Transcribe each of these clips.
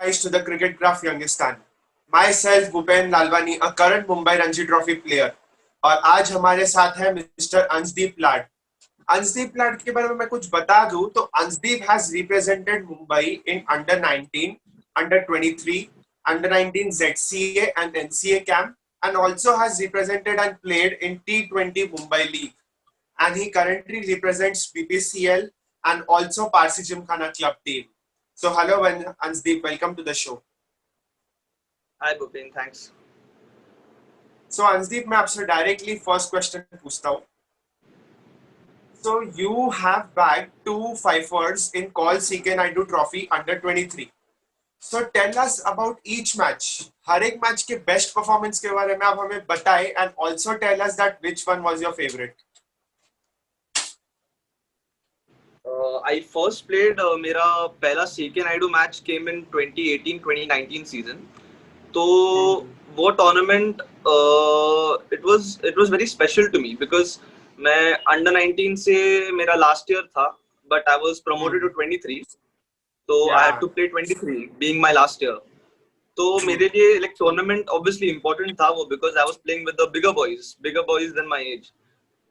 guys to the Cricketgraph Youngistan. Myself Bhupen Lalwani, a current Mumbai Ranji Trophy player. और आज हमारे साथ है मिस्टर अंजदीप लाड. अंजदीप लाड के बारे में मैं कुछ बता दूं तो Anjadip has represented Mumbai in under 19, under 23, under 19 ZCA and NCA Camp, and also has represented and played in T20 Mumbai League. And he currently represents BPCL and also Parsee Gymkhana club team. So hello Anjdeed, welcome to the show. Hi Bhupen, thanks. So Anjdeed, मैं आपसे directly first question पूछता हूँ. So you have bagged 2 fifers in called ZCA Nayadu Trophy under 23. So tell us about each match. हर एक match के best performance के बारे में आप हमें बताएं and also tell us that which one was your favorite. I first played मेरा पहला ZCA Nayadu match came in 2018-2019 season. तो वो tournament it was very special to me because मैं under 19 से मेरा last year था, but I was promoted to 23. So I had to play 23 being my last year. तो मेरे लिए like tournament obviously important था वो because I was playing with the bigger boys than my age.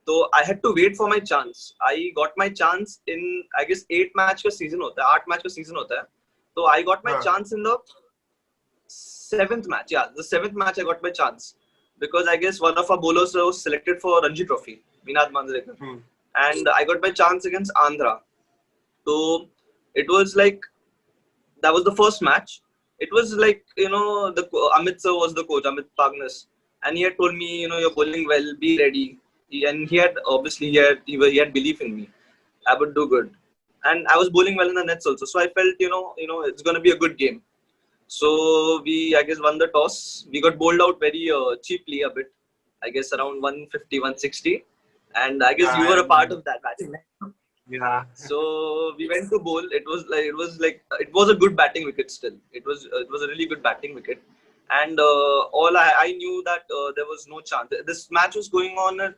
So I had to wait for my chance. I got my chance in I guess 8 match का season होता है, 8 match का season होता है. So I got my chance in the 7th match. Yeah, the 7th match I got my chance because I guess one of our bowlers was selected for Ranji Trophy, Vinod Manjrekar, and I got my chance against Andhra. So it was like that was the first match. It was like the Amit sir was the coach, Amit Pagnas, and he had told me you're bowling well, be ready. And he had obviously he had belief in me. I would do good, and I was bowling well in the nets also. So I felt it's gonna be a good game. So we I guess won the toss. We got bowled out very cheaply a bit. I guess around 150, 160, and I guess you were a part of that batting. Yeah. So we went to bowl. It was a good batting wicket still. It was a really good batting wicket. And I knew that there was no chance. This match was going on at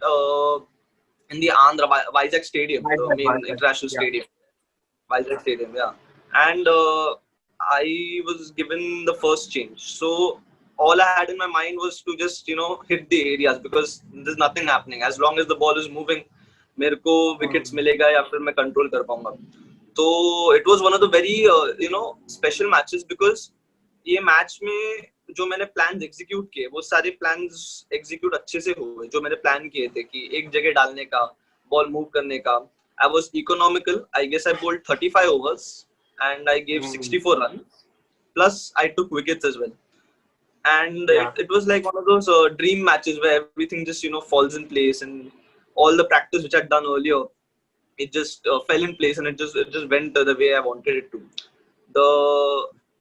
in the Andhra Vizag Stadium, the main international stadium, Vizag Stadium, yeah. And I was given the first change. So all I had in my mind was to just hit the areas because there's nothing happening. As long as the ball is moving, मेरे को wickets मिलेगा या फिर मैं control कर पाऊंगा. So it was one of the very special matches because ये match में जो मैंने plans execute किए वो सारे plans execute अच्छे से हुए जो मैंने plan किए थे कि एक जगह डालने का ball move करने का. I was economical. I guess I bowled 35 overs and I gave 64 runs. Plus I took wickets as well. And it was like one of those dream matches where everything just falls in place and all the practice which I'd done earlier, it just fell in place and it just went the way I wanted it to.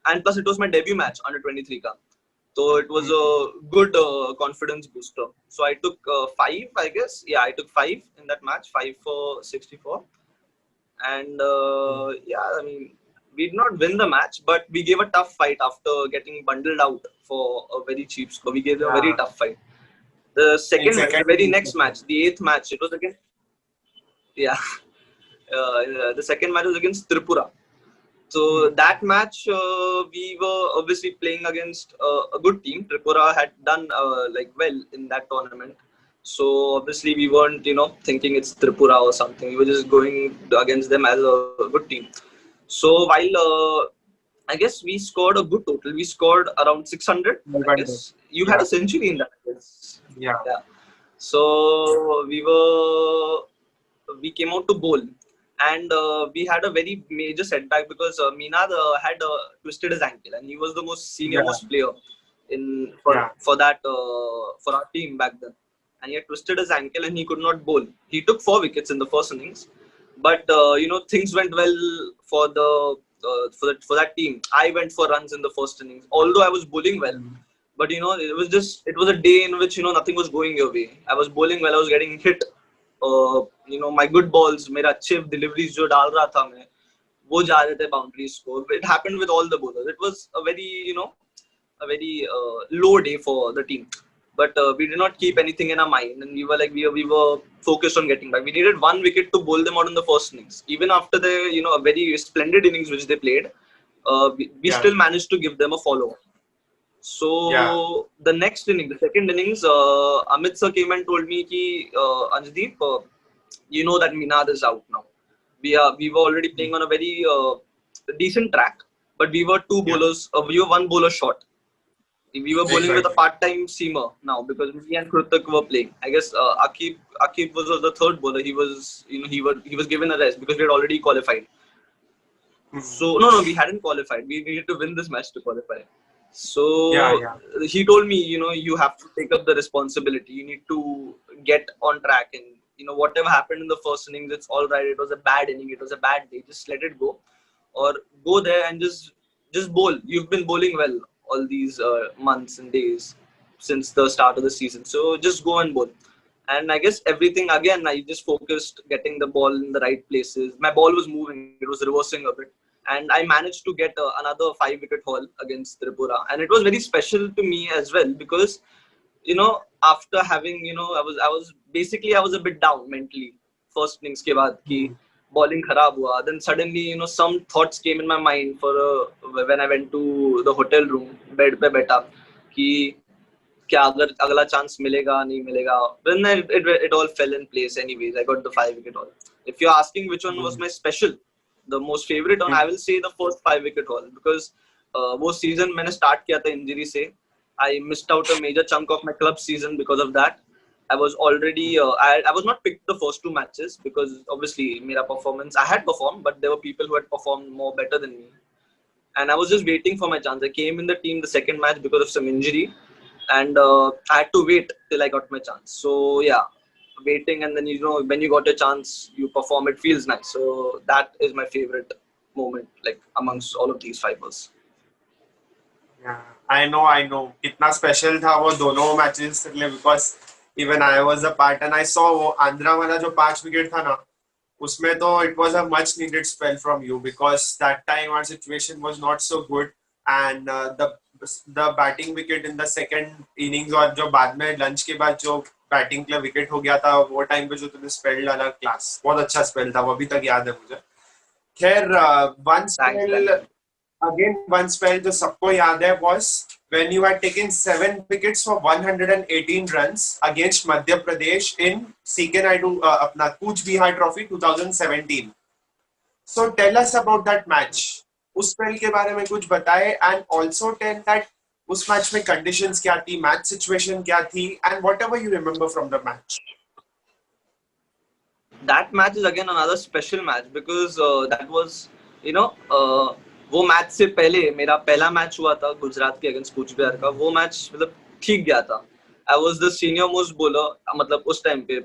And plus it was my debut match under 23 ka. So it was a good confidence booster. So I took 5, I guess. Yeah, I took 5 in that match, 5 for 64. And I mean, we did not win the match, but we gave a tough fight after getting bundled out for a very cheap score. We gave a very tough fight. The very next match, the 8th match, it was against, the second match was against Tripura. So that match, we were obviously playing against a good team. Tripura had done well in that tournament. So obviously we weren't, thinking it's Tripura or something. We were just going against them as a good team. So while I guess we scored a good total. We scored around 600. I guess you had a century in that. I guess. Yeah. So we came out to bowl. And we had a very major setback because Meenad had twisted his ankle, and he was the most senior-most player for our team back then. And he had twisted his ankle, and he could not bowl. He took 4 wickets in the first innings, but things went well for that team. I went for runs in the first innings, although I was bowling well. But it was a day in which nothing was going your way. I was bowling well, I was getting hit. My good balls, मेरा अच्छे deliveries जो डाल रहा था मैं, वो जा रहे थे boundaries को. It happened with all the bowlers. It was a very low day for the team. But we did not keep anything in our mind, and we were focused on getting back. We needed 1 wicket to bowl them out in the first innings. Even after the a very splendid innings which they played, we still managed to give them a follow. So the next inning, the second innings, Amit sir came and told me ki Anjdeep, you know that Minad is out now. We were already playing on a very decent track, but we were two bowlers. We were one bowler short. We were bowling with a part-time seamer now because me and Kritik were playing. I guess Akib was the third bowler. He was given a rest because we had already qualified. So no, we hadn't qualified. We needed to win this match to qualify. So he told me, you have to take up the responsibility. You need to get on track, and whatever happened in the first innings, it's all right. It was a bad inning. It was a bad day. Just let it go, or go there and just bowl. You've been bowling well all these months and days since the start of the season. So just go and bowl. And I guess everything again, I just focused getting the ball in the right places. My ball was moving. It was reversing a bit. And I managed to get another 5-wicket haul against Tripura. And it was very special to me as well because, after having, I was a bit down mentally. First innings ke baad ki bowling kharab hua. Then suddenly, some thoughts came in my mind when I went to the hotel room, bed pe baitha, ki क्या अगर अगला chance मिलेगा नहीं मिलेगा. Then it all fell in place anyways. I got the 5-wicket haul. If you're asking which one was my special, the most favorite one, I will say the first 5-wicket haul because वो season मैंने start किया था injury से. I missed out a major chunk of my club season because of that. I was already I was not picked the first two matches because obviously मेरा performance, I had performed, but there were people who had performed more better than me. And I was just waiting for my chance. I came in the team the second match because of some injury. And I had to wait till I got my chance. So yeah, waiting, and then when you got your chance, you perform. It feels nice. So that is my favorite moment, like amongst all of these fibers. Yeah, I know. कितना special था वो दोनों matches because even I was a part and I saw वो आंध्रा वाला जो 5 wicket था ना, उसमें तो it was a much needed spell from you because that time our situation was not so good and the batting wicket in the second innings और जो बाद में lunch के बाद जो बैटिंग के लिए विकेट हो गया था वो टाइम पे जो तुमने स्पेल डाला क्लास, बहुत अच्छा स्पेल था वो, अभी तक याद है मुझे. खैर one spell जो सबको याद है was when you had taken 7 wickets for 118 runs against Madhya Pradesh in CK Nayadu अपना Cooch Behar Trophy 2017. So tell us about that match. उस स्पेल के बारे में कुछ बताए and also tell that उस मैच में conditions क्या थी, match situation क्या थी, and whatever you remember from the match. That match is again another special match because that was, वो मैच से पहले मेरा पहला मैच हुआ था गुजरात के अगेंस्ट कूच बिहार का. वो मैच मतलब ठीक गया था. I was the senior most bowler मतलब उस टाइम पे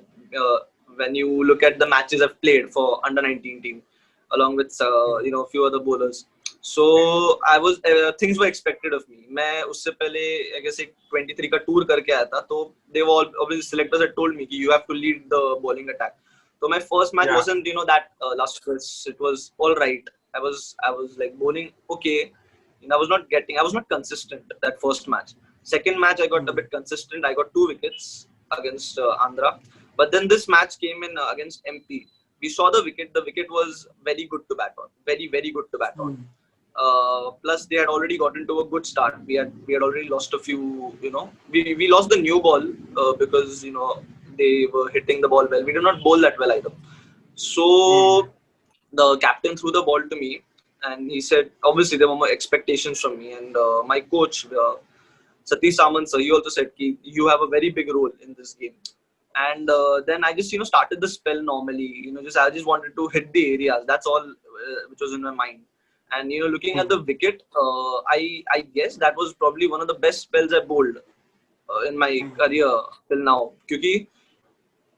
when you look at the matches I've played for under 19 team along with a few other bowlers. So I was things were expected of me. मैं उससे पहले I guess एक 23 का tour करके आया था, तो they were all obviously selectors had told me कि you have to lead the bowling attack. So my first match wasn't that lustrous. It was all right. I was like bowling okay. I was not consistent that first match. Second match I got a bit consistent. I got 2 wickets against Andhra. But then this match came in against MP. We saw the wicket. The wicket was very good to bat on. Very, very good to bat on. Plus they had already gotten to a good start. We had already lost a few, we lost the new ball because, they were hitting the ball well. We did not bowl that well either. So the captain threw the ball to me and he said, obviously there were more expectations from me, and my coach, Satish Samant sir, he also said, you have a very big role in this game. And then I just, started the spell normally. I just wanted to hit the areas. That's all which was in my mind. And, looking at the wicket, I guess that was probably one of the best spells I bowled in my career till now. Because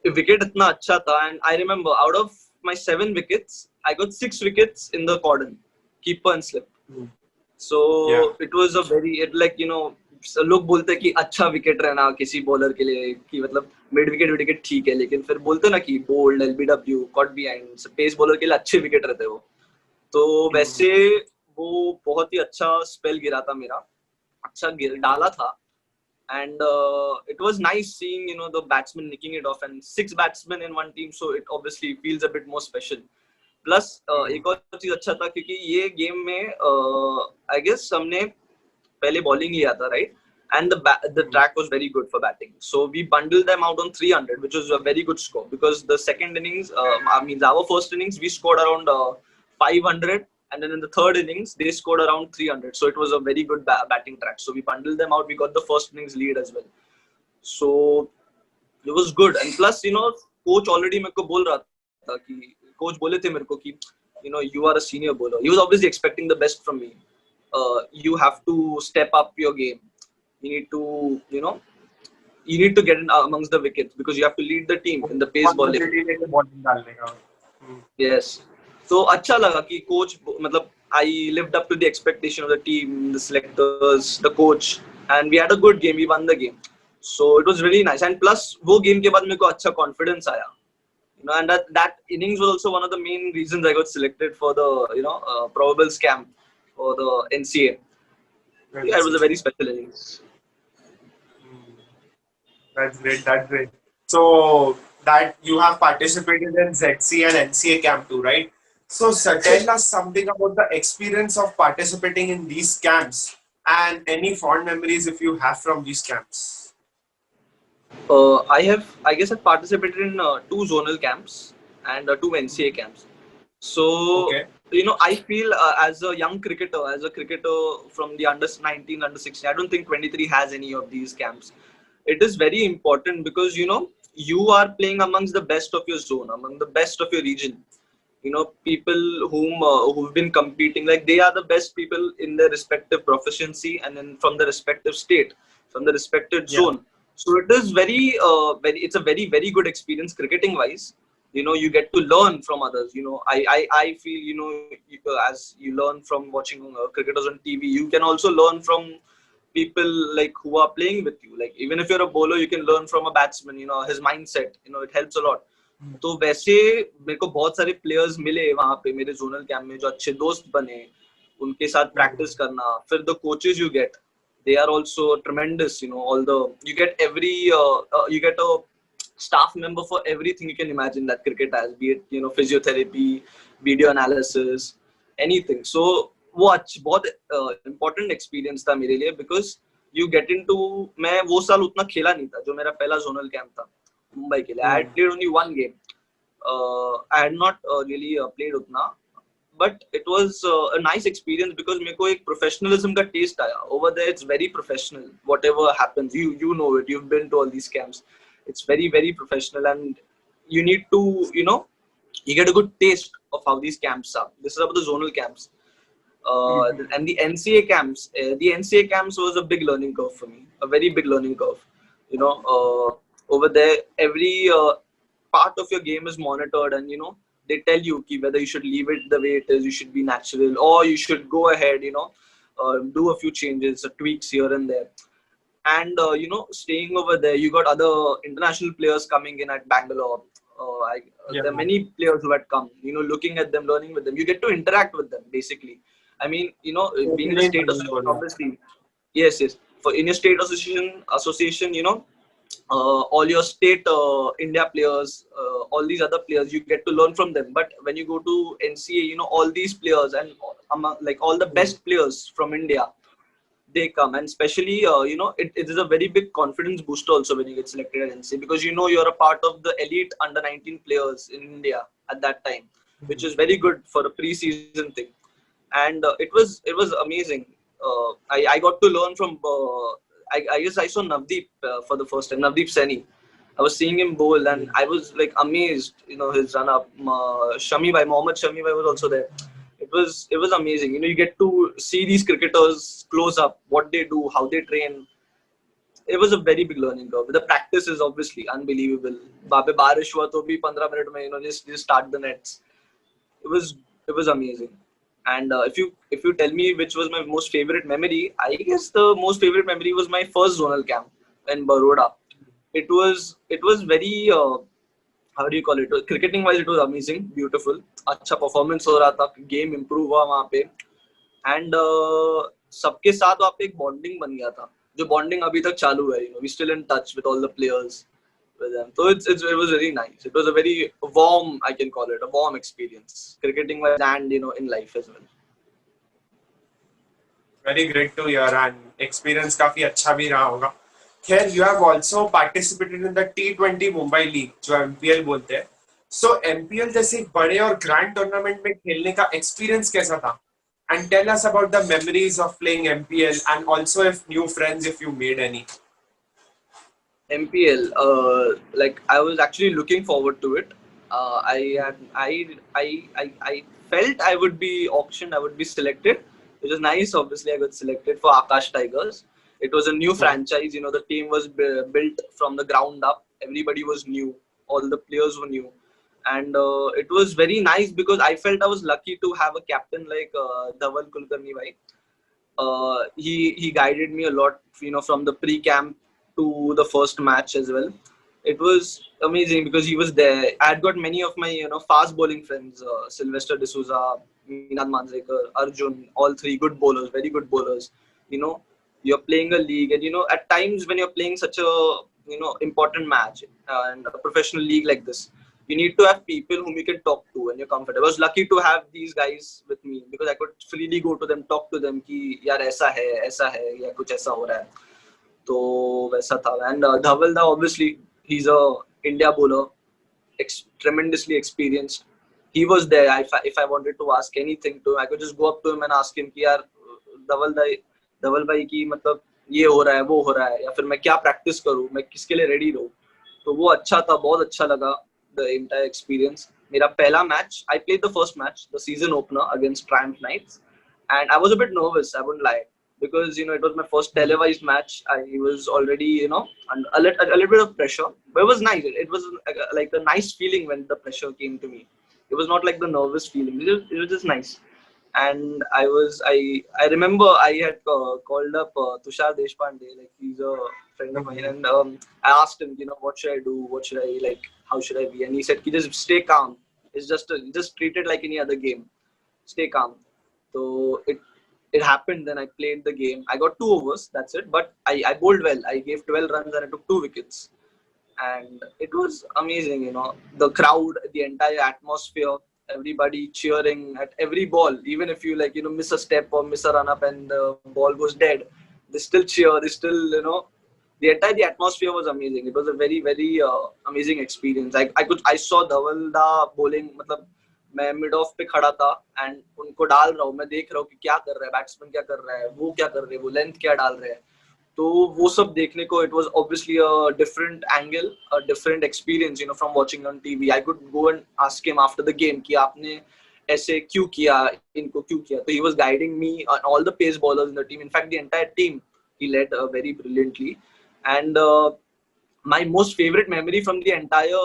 wicket itna acha tha, and I remember out of my 7 wickets, I got 6 wickets in the cordon, keeper and slip. So it was a very, लोग बोलते हैं कि अच्छा wicket रहना किसी bowler के लिए कि मतलब मिड विकेट ठीक है, लेकिन फिर बोलते ना कि bowled LBW caught behind pace bowler के लिए अच्छे विकेट रहते हो. तो वैसे वो बहुत ही अच्छा स्पेल गिरा था मेरा, अच्छा डाला था. And it was nice seeing the batsmen nicking it off, and 6 batsmen in one team, so it obviously feels a bit more special. Plus एक और चीज अच्छा था क्योंकि ये गेम में आई गेस हमने पहले बॉलिंग लिया था, right? And the track was very good for batting. So we bundled them out on 300, which was a very good score because the second innings, our first innings, we scored around 500, and then in the third innings, they scored around 300. So it was a very good batting track. So we bundled them out. We got the first innings lead as well. So it was good. And plus, coach already मेरे को बोल रहा था कि coach बोले थे मेरे को कि you are a senior bowler. He was obviously expecting the best from me. You have to step up your game. You need to, you need to get in amongst the wickets because you have to lead the team in the pace bowling. Yes. So अच्छा लगा कि coach मतलब I lived up to the expectation of the team, the selectors, the coach, and we had a good game. We won the game. So it was really nice. And plus वो game के बाद मेरे को अच्छा confidence आया. And that innings was also one of the main reasons I got selected for the probables camp for the NCA. Yeah, it was a very special innings. That's great. That's great. So that you have participated in ZCA and NCA camp too, right? So tell us something about the experience of participating in these camps and any fond memories if you have from these camps. I guess I've participated in 2 zonal camps and 2 NCA camps. So, okay. I feel as a young cricketer, from the under 19, under 16, I don't think 23 has any of these camps. It is very important because, you are playing amongst the best of your zone, among the best of your region. People who've been competing, like they are the best people in their respective proficiency and then from the respective state, from the respective zone. So it is it's a very, very good experience cricketing wise. You get to learn from others. I feel, as you learn from watching cricketers on TV, you can also learn from people like who are playing with you. Like even if you're a bowler, you can learn from a batsman, his mindset, it helps a lot. तो वैसे मेरे को बहुत सारे players मिले वहां पे मेरे जोनल कैंप में जो अच्छे दोस्त बने, उनके साथ प्रैक्टिस करना, फिर the coaches you get, they are also tremendous. All the you get you get a staff member for everything you can imagine that cricket has, be it physiotherapy, video analysis, anything. So वो बहुत important experience था मेरे लिए because you get into, मैं वो साल उतना खेला नहीं था जो मेरा पहला जोनल कैंप था मुंबई के लिए. I had played only 1 game. I had not really played उतना, but it was a nice experience because मेरे को एक professionalism का taste आया. Over there it's very professional. Whatever happens, you know it. You've been to all these camps. It's very, very professional, and you need to, you get a good taste of how these camps are. This is about the zonal camps. And the NCA camps was a big learning curve for me, a very big learning curve. Over there, every part of your game is monitored, and they tell you whether you should leave it the way it is, you should be natural, or you should go ahead, do a few changes, tweaks here and there. And staying over there, you got other international players coming in at Bangalore. There are many players who had come, looking at them, learning with them. You get to interact with them, basically. I mean, being in a state association, obviously. Yes. For in your state association, all your state India players, all these other players, you get to learn from them. But when you go to NCA, all these players and like all the best players from India, they come. And especially, it is a very big confidence booster also when you get selected at NCA, because you're a part of the elite under 19 players in India at that time, which is very good for a pre-season thing. And it was amazing. I got to learn from I guess I saw Navdeep for the first time, Navdeep Saini. I was seeing him bowl and I was like amazed, his run up. Mohammad Shami Bhai was also there. It was amazing. You get to see these cricketers close up, what they do, how they train. It was a very big learning curve. The practice is obviously unbelievable. Barish hua to bhi 15 minute mein, just start the nets. It was amazing. And if you tell me which was my most favorite memory, I guess the most favorite memory was my first zonal camp in Baroda. It was very how do you call it? Cricketing wise, it was amazing, beautiful. अच्छा performance हो रहा था, game improve हुआ वहाँ पे, and सबके साथ वहाँ पे एक bonding बन गया था, जो bonding अभी तक चालू है. We still in touch with all the players. with them. So it was very nice. It was a very warm, I can call it, a warm experience, cricketing wise and in life as well. Very great to hear and experience काफी अच्छा भी रहा होगा. खैर, you have also participated in the T20 Mumbai League, जो MPL बोलते हैं. So MPL जैसे एक बड़े और grand tournament में खेलने का experience कैसा था? And tell us about the memories of playing MPL and also if new friends if you made any. MPL, like I was actually looking forward to it. I felt I would be auctioned, I would be selected, which is nice. Obviously, I got selected for Akash Tigers. It was a new franchise. The team was built from the ground up. Everybody was new. All the players were new, and it was very nice because I felt I was lucky to have a captain like Dhaval Kulkarni bhai. He guided me a lot, from the pre-camp to the first match as well. It was amazing because he was there. I had got many of my fast bowling friends, Sylvester D'Souza, Minad Manjrekar, Arjun, all three good bowlers, very good bowlers. You know, you're playing a league, and at times when you're playing such a important match and a professional league like this, you need to have people whom you can talk to and you're comfortable. I was lucky to have these guys with me because I could freely go to them, talk to them कि यार ऐसा है या कुछ ऐसा हो रहा है. तो वैसा था. And Dhaval da, obviously he's a India bowler, tremendously experienced. He was there. If I wanted to ask anything to him, I could just go up to him and ask him कि यार धवल भाई की मतलब ये हो रहा है वो हो रहा है या फिर मैं क्या प्रैक्टिस करूँ, मैं किसके लिए रेडी रहूँ. तो वो अच्छा था, बहुत अच्छा लगा the entire experience. मेरा पहला match, I played the first match, the season opener against Triumph Knights, and I was a bit nervous, I wouldn't lie, because it was my first televised match. I was already under a little bit of pressure, but it was nice. It was like a nice feeling when the pressure came to me. It was not like the nervous feeling. It was just nice. And I remember I had called up Tushar Deshpande, like he's a friend of mine, and I asked him, what should I do, what should I like, how should I be, and he said, just stay calm. It's just treat it like any other game. Stay calm. So it happened. Then I played the game. I got 2 overs. That's it. But I bowled well. I gave 12 runs and I took 2 wickets. And it was amazing. The crowd, the entire atmosphere, everybody cheering at every ball. Even if you miss a step or miss a run up and the ball goes dead, they still cheer. They still the atmosphere was amazing. It was a very very amazing experience. I saw Dhaval da bowling. मतलब मैं mid of पे खड़ा था and उनको डाल रहा हूँ, मैं देख रहा हूँ कि क्या कर रहा है बैट्समैन, क्या कर रहा है वो, क्या कर रहे हैं वो, लेंथ क्या डाल रहे हैं. तो वो सब देखने को, it was obviously a different angle, a different experience from watching on TV. I could go and ask him after the game कि आपने ऐसे क्यों किया, इनको क्यों किया. तो he was guiding me on all the pace bowlers in the team. In fact the entire team he led very brilliantly. And my most favorite memory from the entire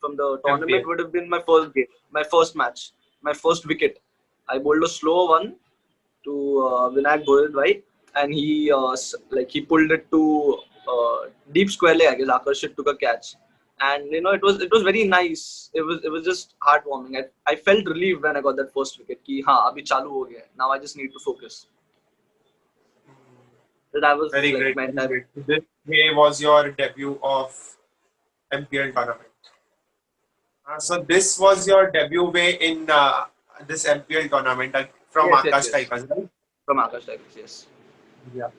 from the tournament MPL. would have been my first game, my first match, my first wicket. I bowled a slow one to Vinayak Goyal, and he pulled it to deep square leg. I guess Akarshit took a catch, and it was very nice. It was just heartwarming. I felt relieved when I got that first wicket. Ki हाँ अभी चालू हो गया. Now I just need to focus. That was Very like great. my Very entire. great. This way was your debut of MPL tournament. So this was your debut way in this MPL tournament from Yes, yes, Akash yes. Tigers, right? From Akash Tigers, yes. Yeah.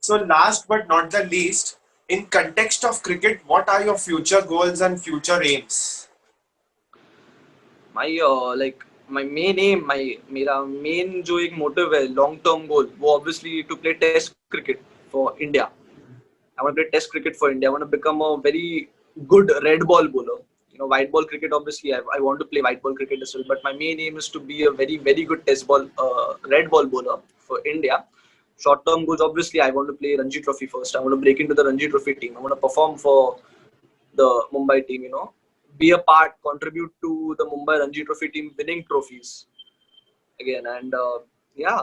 So last but not the least, in context of cricket, what are your future goals and future aims? My my main aim, मेरा main जो एक motive है, long term goal, वो obviously to play Test cricket for India. I want to play Test cricket for India. I want to become a very good red ball bowler. White ball cricket, obviously, I want to play white ball cricket as well. But my main aim is to be a very, very good Test ball, red ball bowler for India. Short term goals, obviously, I want to play Ranji Trophy first. I want to break into the Ranji Trophy team. I want to perform for the Mumbai team, be a part, contribute to the Mumbai Ranji Trophy team winning trophies again. And yeah,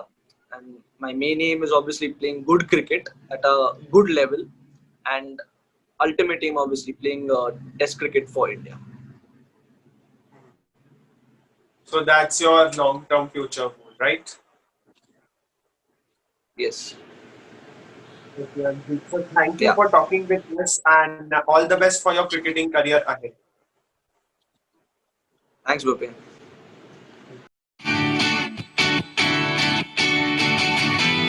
and my main aim is obviously playing good cricket at a good level, and ultimate aim obviously playing Test cricket for India. So that's your long-term future goal, right? Yes. Okay, Anjdeep. So thank you Yeah. for talking with us and all the best for your cricketing career ahead. Thanks, Bhupen.